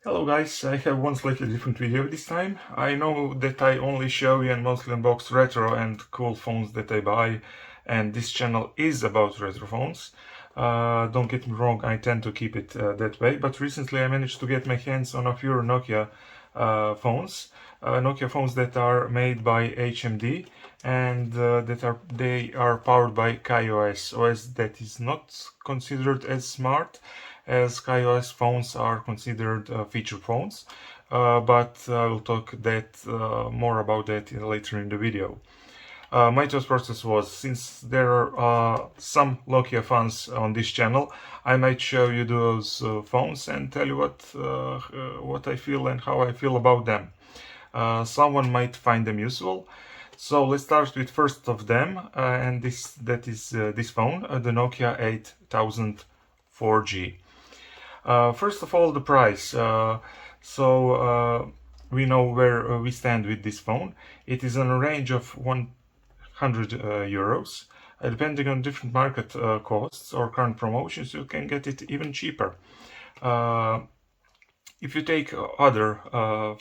Hello guys, I have one slightly different video this time. I know that I only show you and mostly unbox retro and cool phones that I buy, and this channel is about retro phones. Don't get me wrong, I tend to keep it that way, but recently I managed to get my hands on a few Nokia phones. Nokia phones that are made by HMD and they are powered by KaiOS, OS that is not considered as smart as KaiOS phones are considered feature phones, but I will talk more about that later in the video. My choice process was, since there are some Nokia fans on this channel, I might show you those phones and tell you what I feel and how I feel about them. Someone might find them useful. So let's start with first of them, and that is this phone, the Nokia 8000 4G. First of all, the price. We know where we stand with this phone. It is in a range of 100 euros. Depending on different market costs or current promotions, you can get it even cheaper. If you take other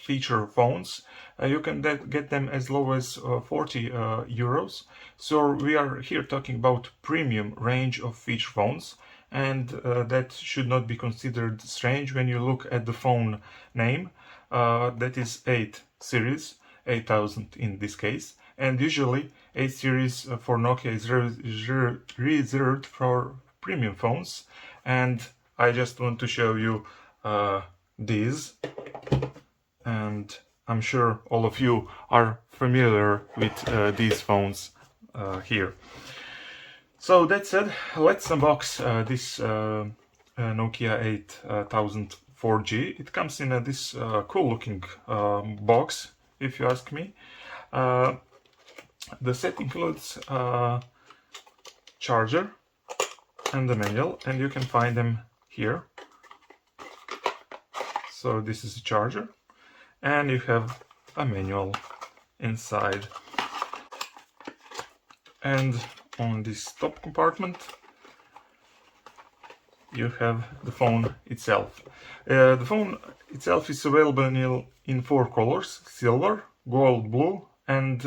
feature phones, you can get them as low as 40 euros. So we are here talking about premium range of feature phones, and that should not be considered strange when you look at the phone name. That is 8 series, 8000 in this case, and usually 8 series for Nokia is reserved for premium phones, and I just want to show you these, and I'm sure all of you are familiar with these phones here. So that said, let's unbox this Nokia 8000 4G. It comes in this cool looking box, if you ask me. The set includes charger and the manual, and you can find them here. So this is a charger, and you have a manual inside. And on this top compartment, you have the phone itself. The phone itself is available in 4 colors: silver, gold, blue, and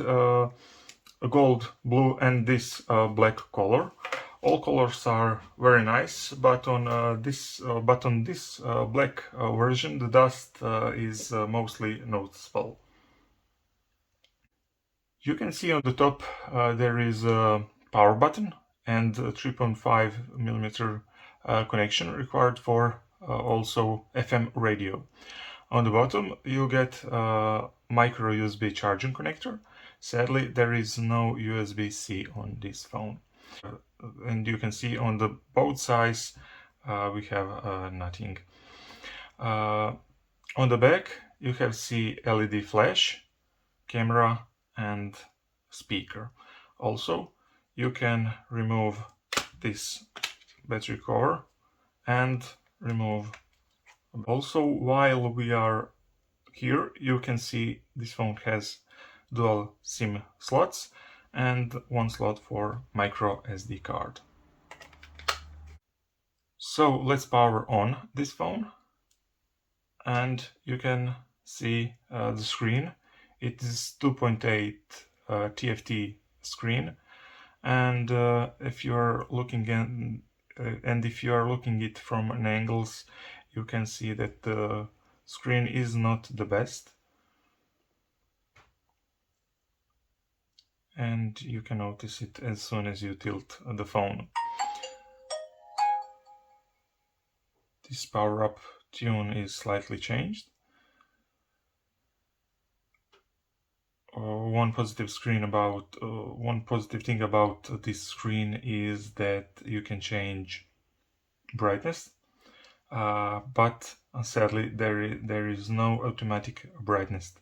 gold, blue, and this black color. All colors are very nice, but on this black version, the dust is mostly noticeable. You can see on the top there is a power button and a 3.5mm connection required for also FM radio. On the bottom you get a micro USB charging connector. Sadly, there is no USB-C on this phone. And you can see on the both sides we have nothing. On the back you have LED flash, camera, and speaker. Also, you can remove this battery cover and remove. Also, while we are here, you can see this phone has dual SIM slots and one slot for micro SD card. So let's power on this phone, and you can see the screen. It is 2.8 TFT screen, and if you are looking it from an angles, you can see that the screen is not the best, and you can notice it as soon as you tilt the phone. This power up tune is slightly changed. One positive thing about this screen is that you can change brightness, but sadly there is no automatic brightness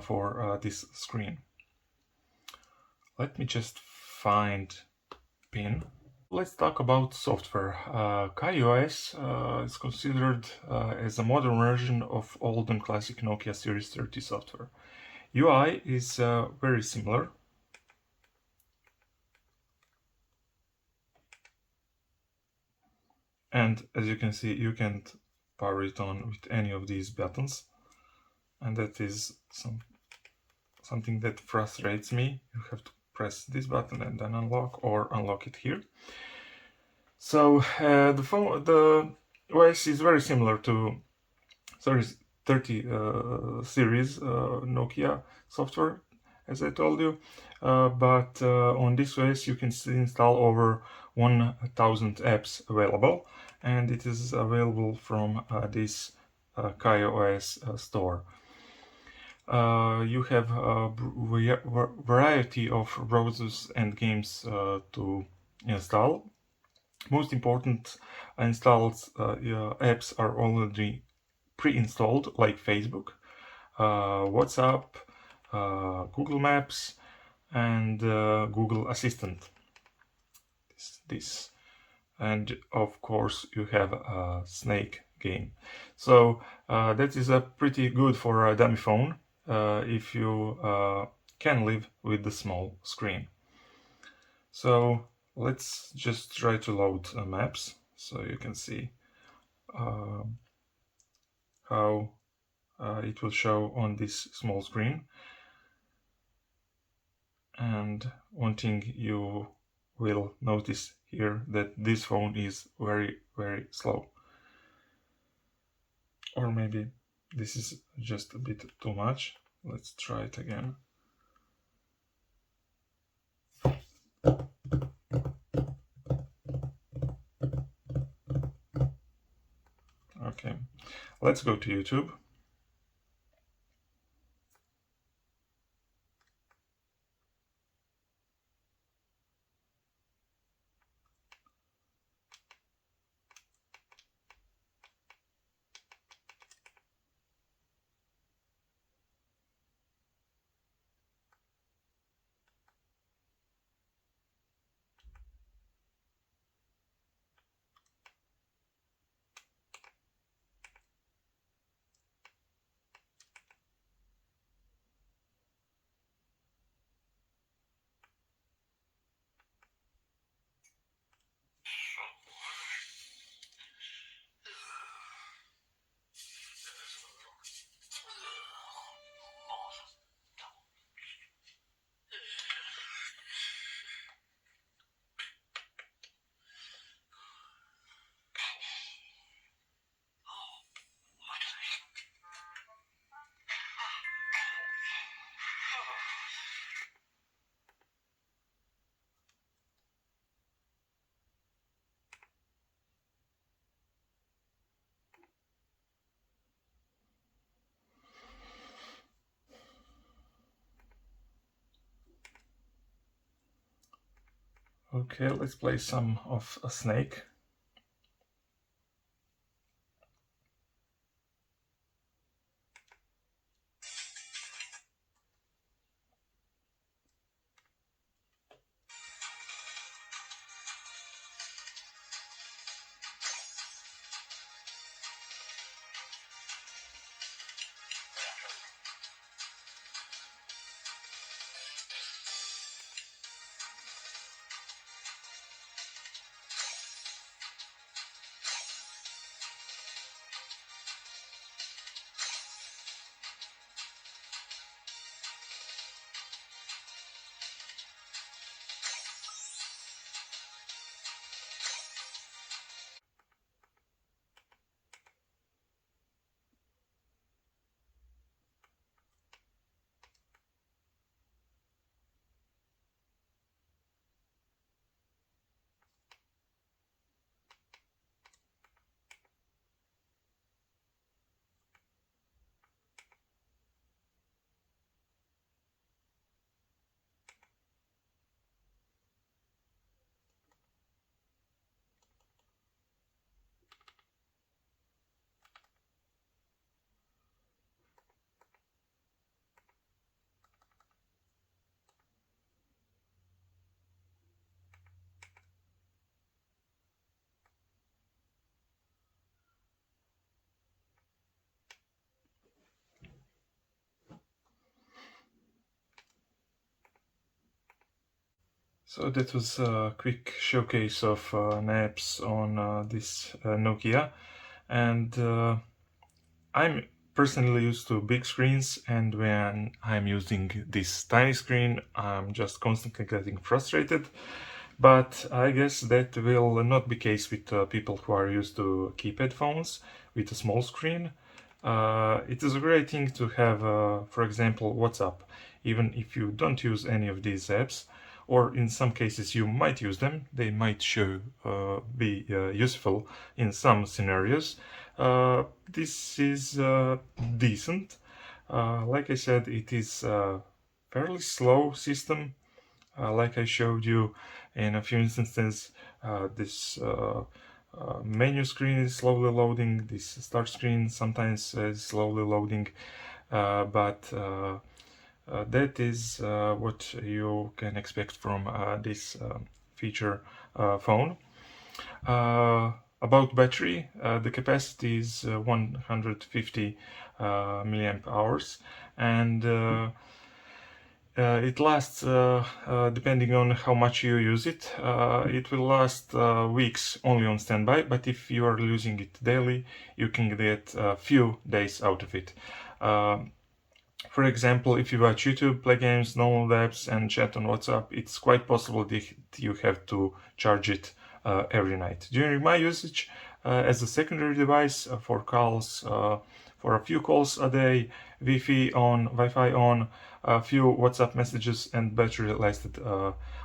for this screen. Let me just find pin. Let's talk about software. KaiOS is considered as a modern version of old and classic Nokia Series 30 software. UI is very similar. And as you can see, you can power it on with any of these buttons, and that is something that frustrates me. You have to press this button and then unlock, or unlock it here. So the OS is very similar to 30 series Nokia software, as I told you, but on this OS you can install over 1000 apps available, and it is available from this KaiOS store. You have a variety of browsers and games to install. Most important installed apps are already pre-installed, like Facebook, WhatsApp, Google Maps, and Google Assistant. This. And of course you have a Snake game. So that is pretty good for a dummy phone if you can live with the small screen. So let's just try to load maps so you can see how it will show on this small screen. And one thing you will notice here, that this phone is very, very slow. Or maybe this is just a bit too much. Let's try it again. Okay, let's go to YouTube. Okay, let's play some of a Snake. So that was a quick showcase of apps on this Nokia. and I'm personally used to big screens, and when I'm using this tiny screen, I'm just constantly getting frustrated. But I guess that will not be case with people who are used to keypad phones with a small screen. It is a great thing to have, for example, WhatsApp, even if you don't use any of these apps, or in some cases you might use them. They might be useful in some scenarios. This is decent. Like I said, it is a fairly slow system. Like I showed you in a few instances, this menu screen is slowly loading, this start screen sometimes is slowly loading, but that is what you can expect from this feature phone. About battery, the capacity is 150 milliamp hours, and it lasts, depending on how much you use it, it will last weeks only on standby, but if you are using it daily, you can get a few days out of it. For example, if you watch YouTube, play games, download apps, and chat on WhatsApp, it's quite possible that you have to charge it every night. During my usage as a secondary device for calls, for a few calls a day, Wi-Fi on, a few WhatsApp messages, and battery lasted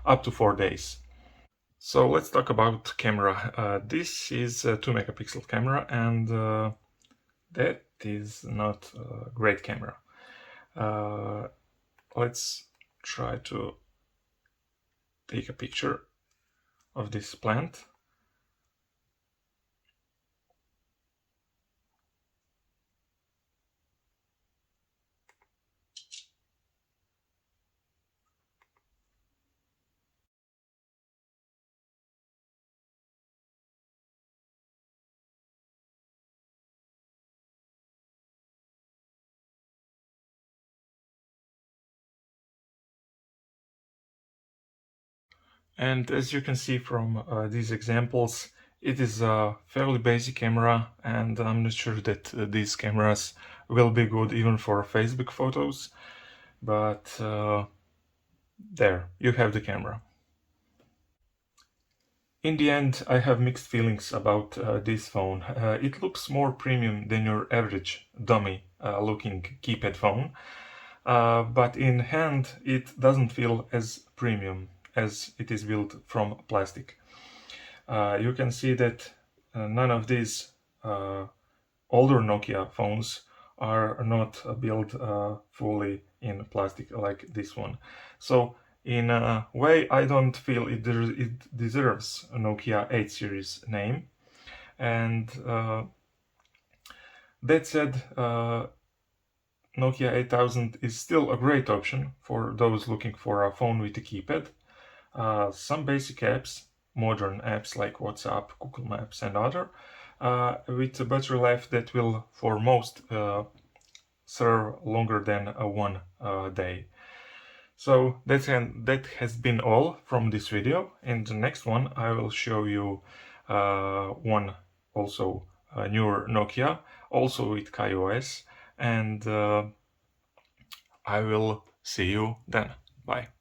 up to 4 days. So let's talk about camera. This is a 2 megapixel camera, and that is not a great camera. Let's try to take a picture of this plant. And as you can see from these examples, it is a fairly basic camera, and I'm not sure that these cameras will be good even for Facebook photos, but there, you have the camera. In the end, I have mixed feelings about this phone. It looks more premium than your average dummy looking keypad phone, but in hand it doesn't feel as premium as it is built from plastic. You can see that none of these older Nokia phones are not built fully in plastic like this one. So in a way, I don't feel it deserves a Nokia 8 series name. And that said, Nokia 8000 is still a great option for those looking for a phone with a keypad. Some basic apps, modern apps like WhatsApp, Google Maps, and other, with a battery life that will, for most, serve longer than one day. So that has been all from this video. In the next one, I will show you one also newer Nokia, also with KaiOS, and I will see you then. Bye.